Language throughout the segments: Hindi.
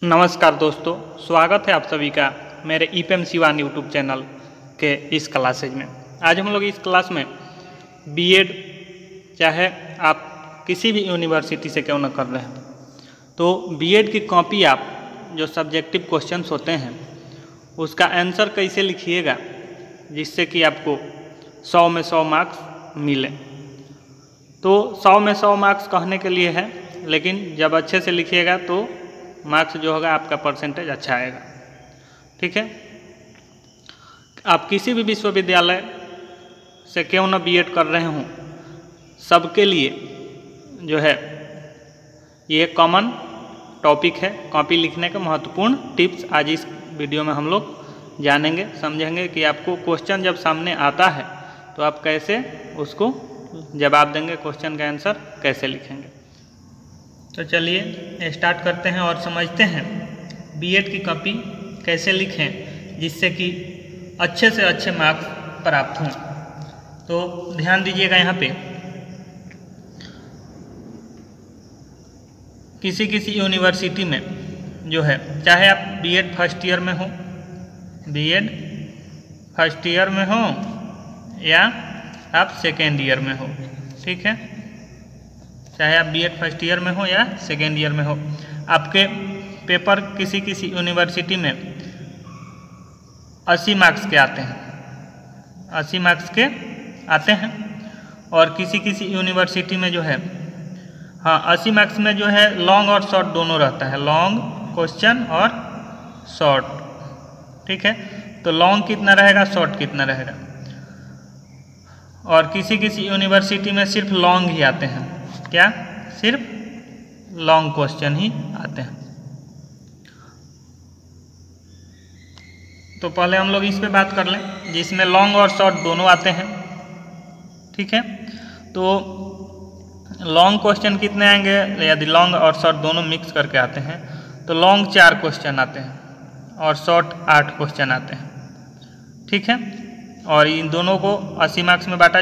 नमस्कार दोस्तों, स्वागत है आप सभी का मेरे ईपीएम सिवान यूट्यूब चैनल के इस क्लासेज में। आज हम लोग इस क्लास में बीएड चाहे आप किसी भी यूनिवर्सिटी से क्यों न कर रहे हैं, तो बीएड की कॉपी आप जो सब्जेक्टिव क्वेश्चंस होते हैं उसका आंसर कैसे लिखिएगा जिससे कि आपको 100 में 100 मार्क्स मिले। तो 100 में 100 मार्क्स कहने के लिए है, लेकिन जब अच्छे से लिखिएगा तो मार्क्स जो होगा आपका परसेंटेज अच्छा आएगा। ठीक है, आप किसी भी विश्वविद्यालय से क्यों ना बीएड कर रहे हों, सबके लिए जो है ये कॉमन टॉपिक है कॉपी लिखने का महत्वपूर्ण टिप्स। आज इस वीडियो में हम लोग जानेंगे, समझेंगे कि आपको क्वेश्चन जब सामने आता है तो आप कैसे उसको जवाब देंगे, क्वेश्चन का आंसर कैसे लिखेंगे। तो चलिए स्टार्ट करते हैं और समझते हैं बीएड की कॉपी कैसे लिखें जिससे कि अच्छे से अच्छे मार्क्स प्राप्त हों। तो ध्यान दीजिएगा, यहाँ पे किसी यूनिवर्सिटी में जो है, चाहे आप बीएड फर्स्ट ईयर में हो, बीएड फर्स्ट ईयर में हो या आप सेकेंड ईयर में हो, ठीक है, चाहे आप बीएड फर्स्ट ईयर में हो या सेकेंड ईयर में हो, आपके पेपर किसी यूनिवर्सिटी में 80 मार्क्स के आते हैं, 80 मार्क्स के आते हैं। और किसी यूनिवर्सिटी में जो है 80 मार्क्स में जो है लॉन्ग और शॉर्ट दोनों रहता है, लॉन्ग क्वेश्चन और शॉर्ट। ठीक है, तो लॉन्ग कितना रहेगा, शॉर्ट कितना रहेगा। और किसी यूनिवर्सिटी में सिर्फ लॉन्ग ही आते हैं, क्या सिर्फ लॉन्ग क्वेश्चन ही आते हैं। तो पहले हम लोग इस पे बात कर लें जिसमें लॉन्ग और शॉर्ट दोनों आते हैं। ठीक है, तो लॉन्ग क्वेश्चन कितने आएंगे, यदि लॉन्ग और शॉर्ट दोनों मिक्स करके आते हैं तो लॉन्ग 4 क्वेश्चन आते हैं और शॉर्ट 8 क्वेश्चन आते हैं। ठीक है, और इन दोनों को 80 मार्क्स में बांटा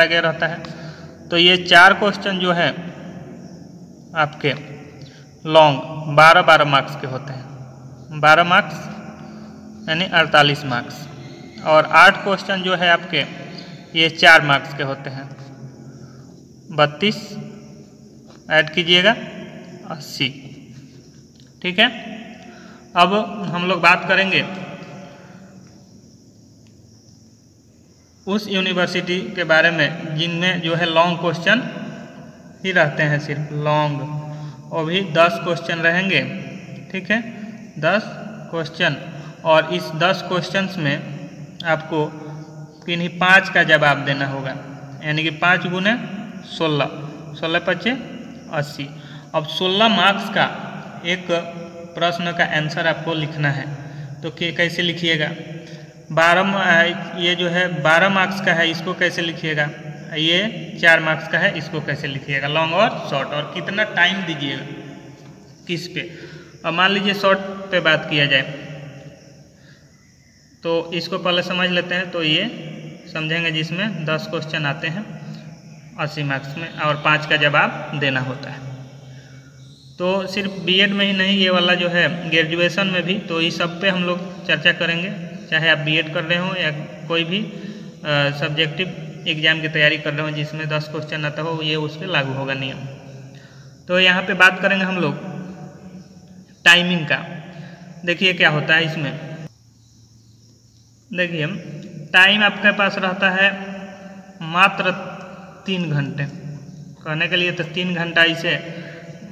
गया रहता है। तो ये 4 क्वेश्चन जो है आपके लॉन्ग 12 मार्क्स के होते हैं, 12 मार्क्स यानी 48 मार्क्स। और 8 क्वेश्चन जो है आपके ये 4 मार्क्स के होते हैं, 32 ऐड कीजिएगा 80। ठीक है, अब हम लोग बात करेंगे उस यूनिवर्सिटी के बारे में जिनमें जो है लॉन्ग क्वेश्चन ही रहते हैं, सिर्फ लॉन्ग, और भी 10 क्वेश्चन रहेंगे। ठीक है, 10 क्वेश्चन, और इस 10 क्वेश्चंस में आपको किन्हीं 5 का जवाब देना होगा, यानी कि 5 गुने 16, 16 पचे 80। अब 16 मार्क्स का एक प्रश्न का आंसर आपको लिखना है, तो कैसे लिखिएगा। 12 ये जो है 12 मार्क्स का है, इसको कैसे लिखिएगा। ये 4 मार्क्स का है, इसको कैसे लिखिएगा, लॉन्ग और शॉर्ट। और कितना टाइम दीजिएगा किस पे। अब मान लीजिए शॉर्ट पे बात किया जाए तो इसको पहले समझ लेते हैं। तो ये समझेंगे जिसमें 10 क्वेश्चन आते हैं 80 मार्क्स में और 5 का जवाब देना होता है। तो सिर्फ बीएड में ही नहीं, ये वाला जो है ग्रेजुएशन में भी, तो इस सब पे हम लोग चर्चा करेंगे। चाहे आप बीएड कर रहे हो या कोई भी सब्जेक्टिव एग्जाम की तैयारी कर रहे हो जिसमें 10 क्वेश्चन आता हो, ये उस पर लागू होगा नियम। तो यहाँ पे बात करेंगे हम लोग टाइमिंग का। देखिए क्या होता है इसमें, देखिए टाइम आपके पास रहता है मात्र 3 घंटे। कहने के लिए तो 3 घंटा इसे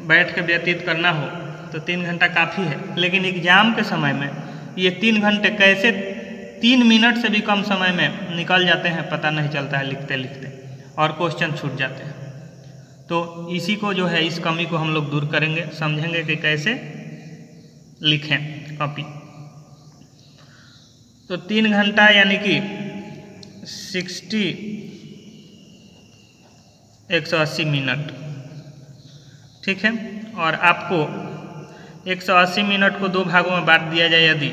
बैठ के व्यतीत करना हो तो 3 घंटा काफ़ी है, लेकिन एग्जाम के समय में ये 3 घंटे कैसे 3 मिनट से भी कम समय में निकल जाते हैं, पता नहीं चलता है लिखते लिखते, और क्वेश्चन छूट जाते हैं। तो इसी को जो है, इस कमी को हम लोग दूर करेंगे, समझेंगे कि कैसे लिखें कॉपी। तो 3 घंटा यानी कि 180 मिनट। ठीक है, और आपको 180 मिनट को 2 भागों में बांट दिया जाए, यदि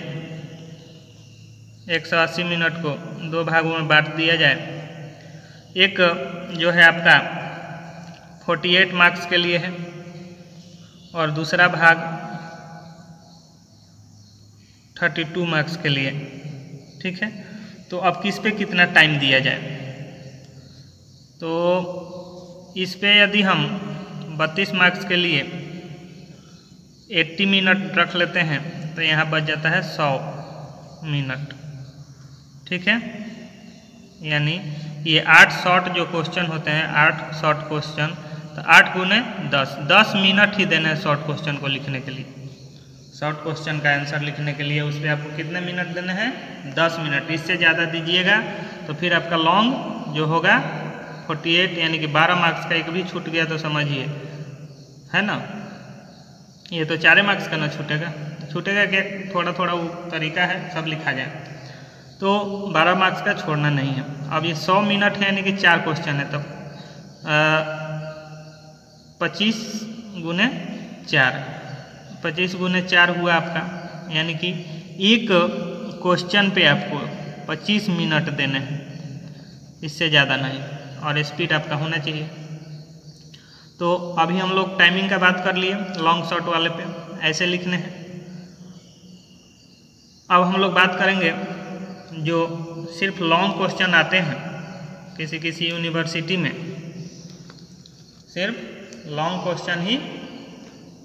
180 मिनट को 2 भागों में बांट दिया जाए, एक जो है आपका 48 मार्क्स के लिए है और दूसरा भाग 32 मार्क्स के लिए। ठीक है, तो अब किस पे कितना टाइम दिया जाए? तो इस पे यदि हम 32 मार्क्स के लिए 80 मिनट रख लेते हैं तो यहाँ बच जाता है 100 मिनट। ठीक है, यानी ये 8 शॉर्ट जो क्वेश्चन होते हैं, 8 शॉर्ट क्वेश्चन, तो 8 गुने 10 मिनट ही देना है शॉर्ट क्वेश्चन को लिखने के लिए। शॉर्ट क्वेश्चन का आंसर लिखने के लिए उस पर आपको कितने मिनट देने हैं? 10 मिनट। इससे ज़्यादा दीजिएगा तो फिर आपका लॉन्ग जो होगा 48, यानी कि 12 मार्क्स का एक भी छूट गया तो समझिए, है ना। ये तो 4 मार्क्स का ना छूटेगा क्या? थोड़ा थोड़ा वो तरीका है, सब लिखा जाए तो 12 मार्क्स का छोड़ना नहीं है। अब ये 100 मिनट है, यानी कि 4 क्वेश्चन है, तब 25 गुने 4, 25 गुने 4 हुआ आपका, यानी कि एक क्वेश्चन पे आपको 25 मिनट देने हैं, इससे ज़्यादा नहीं, और स्पीड आपका होना चाहिए। तो अभी हम लोग टाइमिंग का बात कर लिए, लॉन्ग शॉर्ट वाले पे ऐसे लिखने हैं। अब हम लोग बात करेंगे जो सिर्फ लॉन्ग क्वेश्चन आते हैं किसी यूनिवर्सिटी में, सिर्फ लॉन्ग क्वेश्चन ही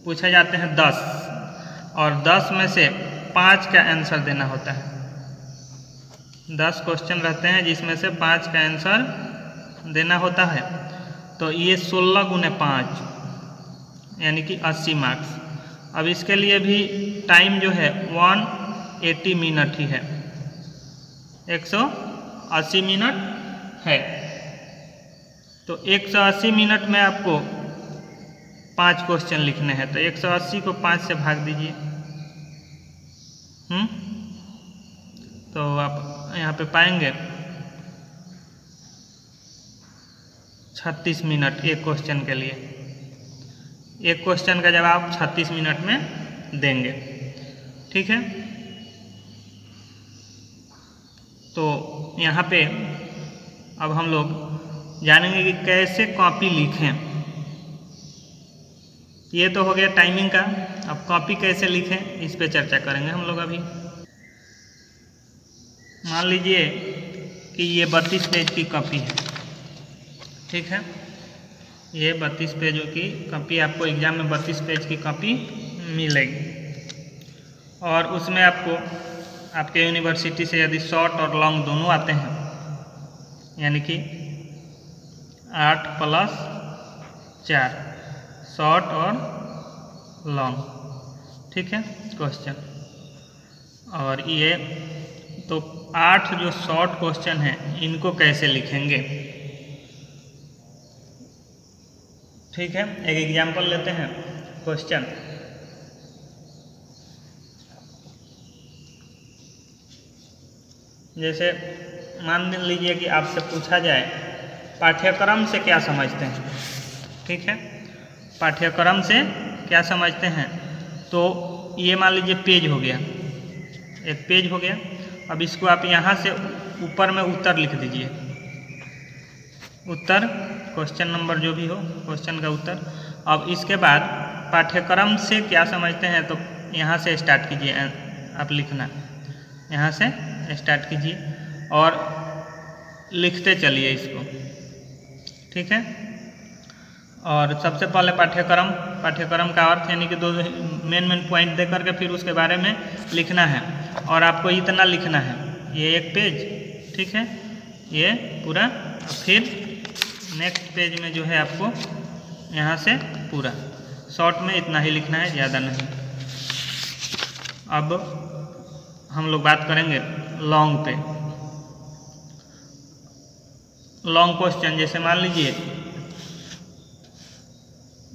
पूछे जाते हैं 10, और 10 में से 5 का आंसर देना होता है। 10 क्वेश्चन रहते हैं जिसमें से 5 का आंसर देना होता है, तो ये 16 गुने 5 यानी कि 80 मार्क्स। अब इसके लिए भी टाइम जो है 180 मिनट ही है, 180 मिनट है। तो 180 मिनट में आपको 5 क्वेश्चन लिखने हैं, तो 180 को 5 से भाग दीजिए। तो आप यहाँ पे पाएंगे 36 मिनट एक क्वेश्चन के लिए। एक क्वेश्चन का जवाब 36 मिनट में देंगे। ठीक है, तो यहाँ पे अब हम लोग जानेंगे कि कैसे कॉपी लिखें। ये तो हो गया टाइमिंग का, अब कॉपी कैसे लिखें इस पे चर्चा करेंगे हम लोग अभी। मान लीजिए कि ये 32 पेज की कॉपी है। ठीक है, ये 32 पेजों की कॉपी, आपको एग्जाम में 32 पेज की कॉपी मिलेगी, और उसमें आपको आपके यूनिवर्सिटी से यदि शॉर्ट और लॉन्ग दोनों आते हैं, यानी कि 8 + 4 शॉर्ट और लॉन्ग। ठीक है, क्वेश्चन, और ये तो 8 जो शॉर्ट क्वेश्चन हैं इनको कैसे लिखेंगे। ठीक है, एक एग्जाम्पल लेते हैं क्वेश्चन। जैसे मान लीजिए कि आपसे पूछा जाए पाठ्यक्रम से क्या समझते हैं। ठीक है, पाठ्यक्रम से क्या समझते हैं, तो ये मान लीजिए पेज हो गया, एक पेज हो गया। अब इसको आप यहाँ से ऊपर में उत्तर लिख दीजिए, उत्तर क्वेश्चन नंबर जो भी हो, क्वेश्चन का उत्तर। अब इसके बाद पाठ्यक्रम से क्या समझते हैं, तो यहाँ से स्टार्ट कीजिए आप लिखना, यहाँ से स्टार्ट कीजिए और लिखते चलिए इसको। ठीक है, और सबसे पहले पाठ्यक्रम का अर्थ यानी कि 2 मेन पॉइंट दे करके फिर उसके बारे में लिखना है, और आपको इतना लिखना है, ये एक पेज। ठीक है, ये पूरा, फिर नेक्स्ट पेज में जो है आपको यहाँ से पूरा शॉर्ट में इतना ही लिखना है, ज़्यादा नहीं। अब हम लोग बात करेंगे लॉन्ग पे। लॉन्ग क्वेश्चन, जैसे मान लीजिए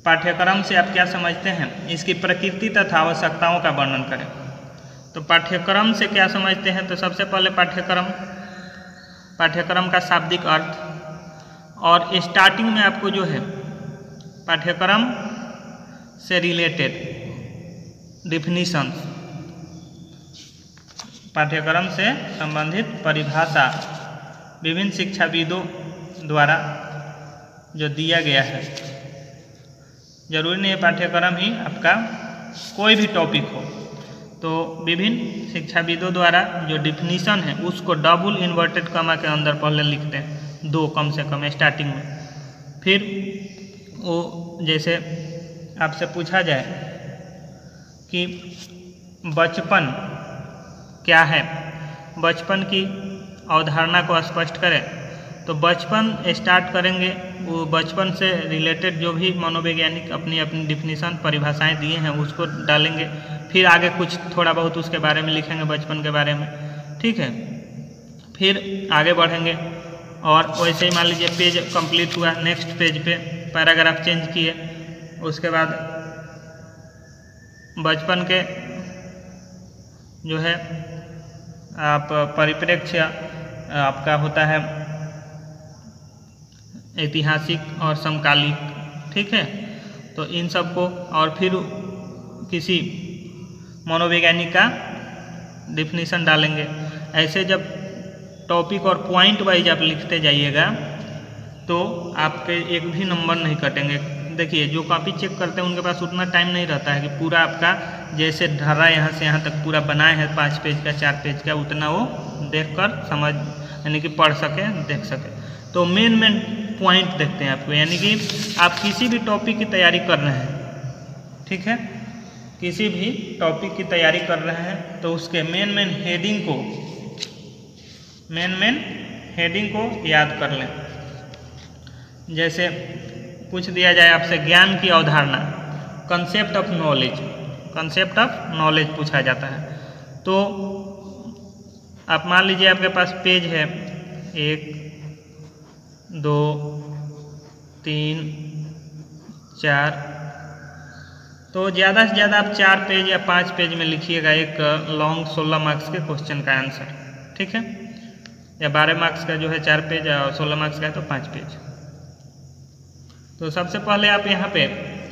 पाठ्यक्रम से आप क्या समझते हैं, इसकी प्रकृति तथा आवश्यकताओं का वर्णन करें। तो पाठ्यक्रम से क्या समझते हैं, तो सबसे पहले पाठ्यक्रम का शाब्दिक अर्थ, और स्टार्टिंग में आपको जो है पाठ्यक्रम से रिलेटेड डिफिनीशन, पाठ्यक्रम से संबंधित परिभाषा विभिन्न शिक्षाविदों द्वारा जो दिया गया है। जरूरी नहीं है पाठ्यक्रम ही आपका, कोई भी टॉपिक हो, तो विभिन्न शिक्षाविदों द्वारा जो डिफिनीशन है उसको डबल इन्वर्टेड कॉमा के अंदर पहले लिखते हैं, 2 कम से कम स्टार्टिंग में। फिर वो जैसे आपसे पूछा जाए कि बचपन क्या है, बचपन की अवधारणा को स्पष्ट करें, तो बचपन स्टार्ट करेंगे, वो बचपन से रिलेटेड जो भी मनोवैज्ञानिक अपनी अपनी डिफिनीशन परिभाषाएं दिए हैं उसको डालेंगे। फिर आगे कुछ थोड़ा बहुत उसके बारे में लिखेंगे, बचपन के बारे में, ठीक है। फिर आगे बढ़ेंगे और वैसे ही मान लीजिए पेज कंप्लीट हुआ, नेक्स्ट पेज पे पैराग्राफ चेंज किए, उसके बाद बचपन के जो है आप परिप्रेक्ष्य आपका होता है ऐतिहासिक और समकालिक, ठीक है। तो इन सब को और फिर किसी मनोवैज्ञानिक का डिफिनीशन डालेंगे। ऐसे जब टॉपिक और पॉइंट वाइज आप लिखते जाइएगा तो आपके एक भी नंबर नहीं कटेंगे। देखिए जो कॉपी चेक करते हैं उनके पास उतना टाइम नहीं रहता है कि पूरा आपका जैसे ढर्रा यहाँ से यहाँ तक पूरा बनाए हैं 5 पेज का 4 पेज का, उतना वो देखकर समझ यानी कि पढ़ सके, देख सके। तो मेन पॉइंट देखते हैं आपको, यानी कि आप किसी भी टॉपिक की तैयारी कर रहे हैं, ठीक है, किसी भी टॉपिक की तैयारी कर रहे हैं तो उसके मेन हेडिंग को याद कर लें। जैसे पूछ दिया जाए आपसे ज्ञान की अवधारणा, कंसेप्ट ऑफ नॉलेज पूछा जाता है, तो आप मान लीजिए आपके पास पेज है 1 2 3 4, तो ज़्यादा से ज़्यादा आप 4 पेज या 5 पेज में लिखिएगा एक लॉन्ग 16 मार्क्स के क्वेश्चन का आंसर, ठीक है, या 12 मार्क्स का जो है 4 पेज और 16 मार्क्स का है तो 5 पेज। तो सबसे पहले आप यहाँ पे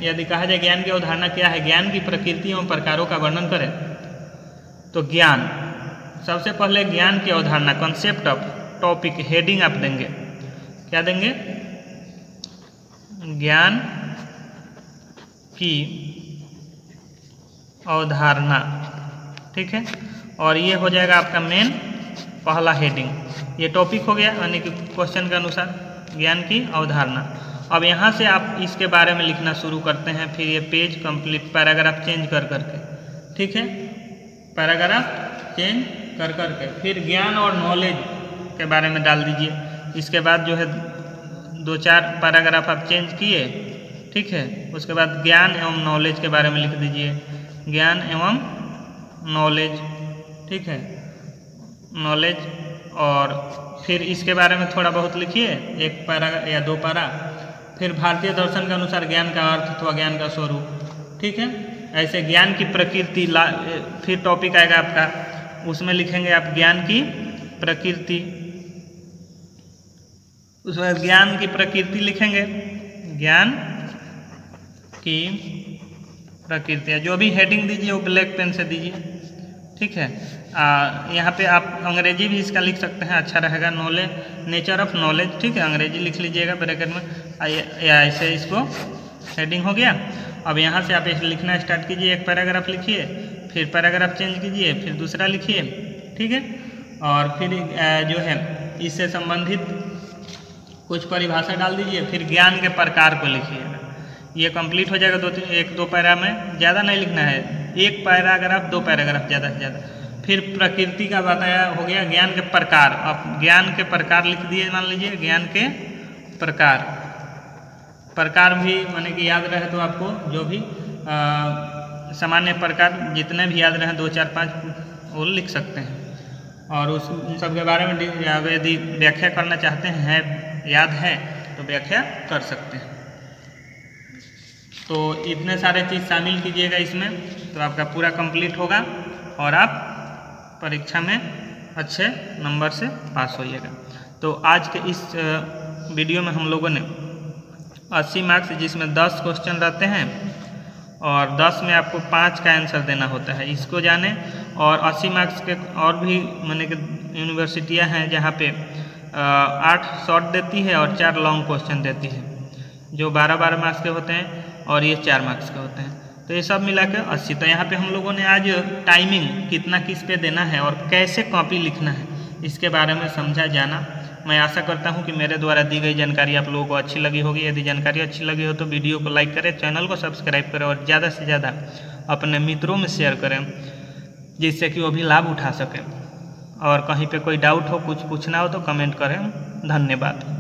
यदि कहा जाए ज्ञान की अवधारणा क्या है, ज्ञान की प्रकृति एवं प्रकारों का वर्णन करें, तो ज्ञान, सबसे पहले ज्ञान की अवधारणा कॉन्सेप्ट ऑफ टॉपिक हेडिंग आप देंगे, क्या देंगे, ज्ञान की अवधारणा, ठीक है। और ये हो जाएगा आपका मेन पहला हेडिंग, ये टॉपिक हो गया यानी कि क्वेश्चन के अनुसार ज्ञान की अवधारणा। अब यहाँ से आप इसके बारे में लिखना शुरू करते हैं, फिर ये पेज कंप्लीट पैराग्राफ चेंज कर करके, ठीक है, पैराग्राफ चेंज कर करके फिर ज्ञान और नॉलेज के बारे में डाल दीजिए। इसके बाद जो है 2-4 पैराग्राफ आप चेंज किए, ठीक है, उसके बाद ज्ञान एवं नॉलेज के बारे में लिख दीजिए, ज्ञान एवं नॉलेज, ठीक है, नॉलेज। और फिर इसके बारे में थोड़ा बहुत लिखिए, 1 पैरा या 2 पैरा। फिर भारतीय दर्शन के अनुसार ज्ञान का अर्थ अथवा ज्ञान का स्वरूप, ठीक है। ऐसे ज्ञान की प्रकृति, फिर टॉपिक आएगा आपका, उसमें लिखेंगे आप ज्ञान की प्रकृति, उसमें ज्ञान की प्रकृति लिखेंगे, ज्ञान की प्रकृति, जो भी हेडिंग दीजिए वो ब्लैक पेन से दीजिए, ठीक है। यहाँ पे आप अंग्रेजी भी इसका लिख सकते हैं, अच्छा रहेगा, नॉलेज, नेचर ऑफ नॉलेज, ठीक है, अंग्रेजी लिख लीजिएगा ब्रैकेट में, या ऐसे इसको हेडिंग हो गया। अब यहाँ से आप इसे लिखना स्टार्ट कीजिए, 1 पैराग्राफ लिखिए, फिर पैराग्राफ चेंज कीजिए, फिर दूसरा लिखिए, ठीक है। और फिर जो है इससे संबंधित कुछ परिभाषा डाल दीजिए, फिर ज्ञान के प्रकार को लिखिएगा। ये कंप्लीट हो जाएगा 1-2 पैरा में, ज़्यादा नहीं लिखना है, 1 पैराग्राफ 2 पैराग्राफ ज़्यादा से ज़्यादा। फिर प्रकृति का बताया हो गया, ज्ञान के प्रकार, आप ज्ञान के प्रकार लिख दिए, मान लीजिए ज्ञान के प्रकार भी माने कि याद रहे तो आपको जो भी सामान्य प्रकार जितने भी याद रहे 2, 4, 5 वो लिख सकते हैं। और उस सब के बारे में यदि व्याख्या करना चाहते हैं, याद है तो व्याख्या कर सकते हैं। तो इतने सारे चीज़ शामिल कीजिएगा इसमें, तो आपका पूरा कंप्लीट होगा और आप परीक्षा में अच्छे नंबर से पास होइएगा। तो आज के इस वीडियो में हम लोगों ने 80 मार्क्स, जिसमें 10 क्वेश्चन रहते हैं और 10 में आपको 5 का आंसर देना होता है, इसको जाने। और 80 मार्क्स के और भी माने कि यूनिवर्सिटियां हैं जहाँ पे 8 शॉर्ट देती है और 4 लॉन्ग क्वेश्चन देती है, जो 12-12 मार्क्स के होते हैं और ये 4 मार्क्स के होते हैं। तो ये सब मिला के 80। तो यहाँ पे हम लोगों ने आज टाइमिंग कितना किस पे देना है और कैसे कॉपी लिखना है इसके बारे में समझा जाना। मैं आशा करता हूँ कि मेरे द्वारा दी गई जानकारी आप लोगों को अच्छी लगी होगी। यदि जानकारी अच्छी लगी हो तो वीडियो को लाइक करें, चैनल को सब्सक्राइब करें और ज़्यादा से ज़्यादा अपने मित्रों में शेयर करें जिससे कि वो भी लाभ उठा सकें। और कहीं पे कोई डाउट हो, कुछ पूछना हो तो कमेंट करें। धन्यवाद।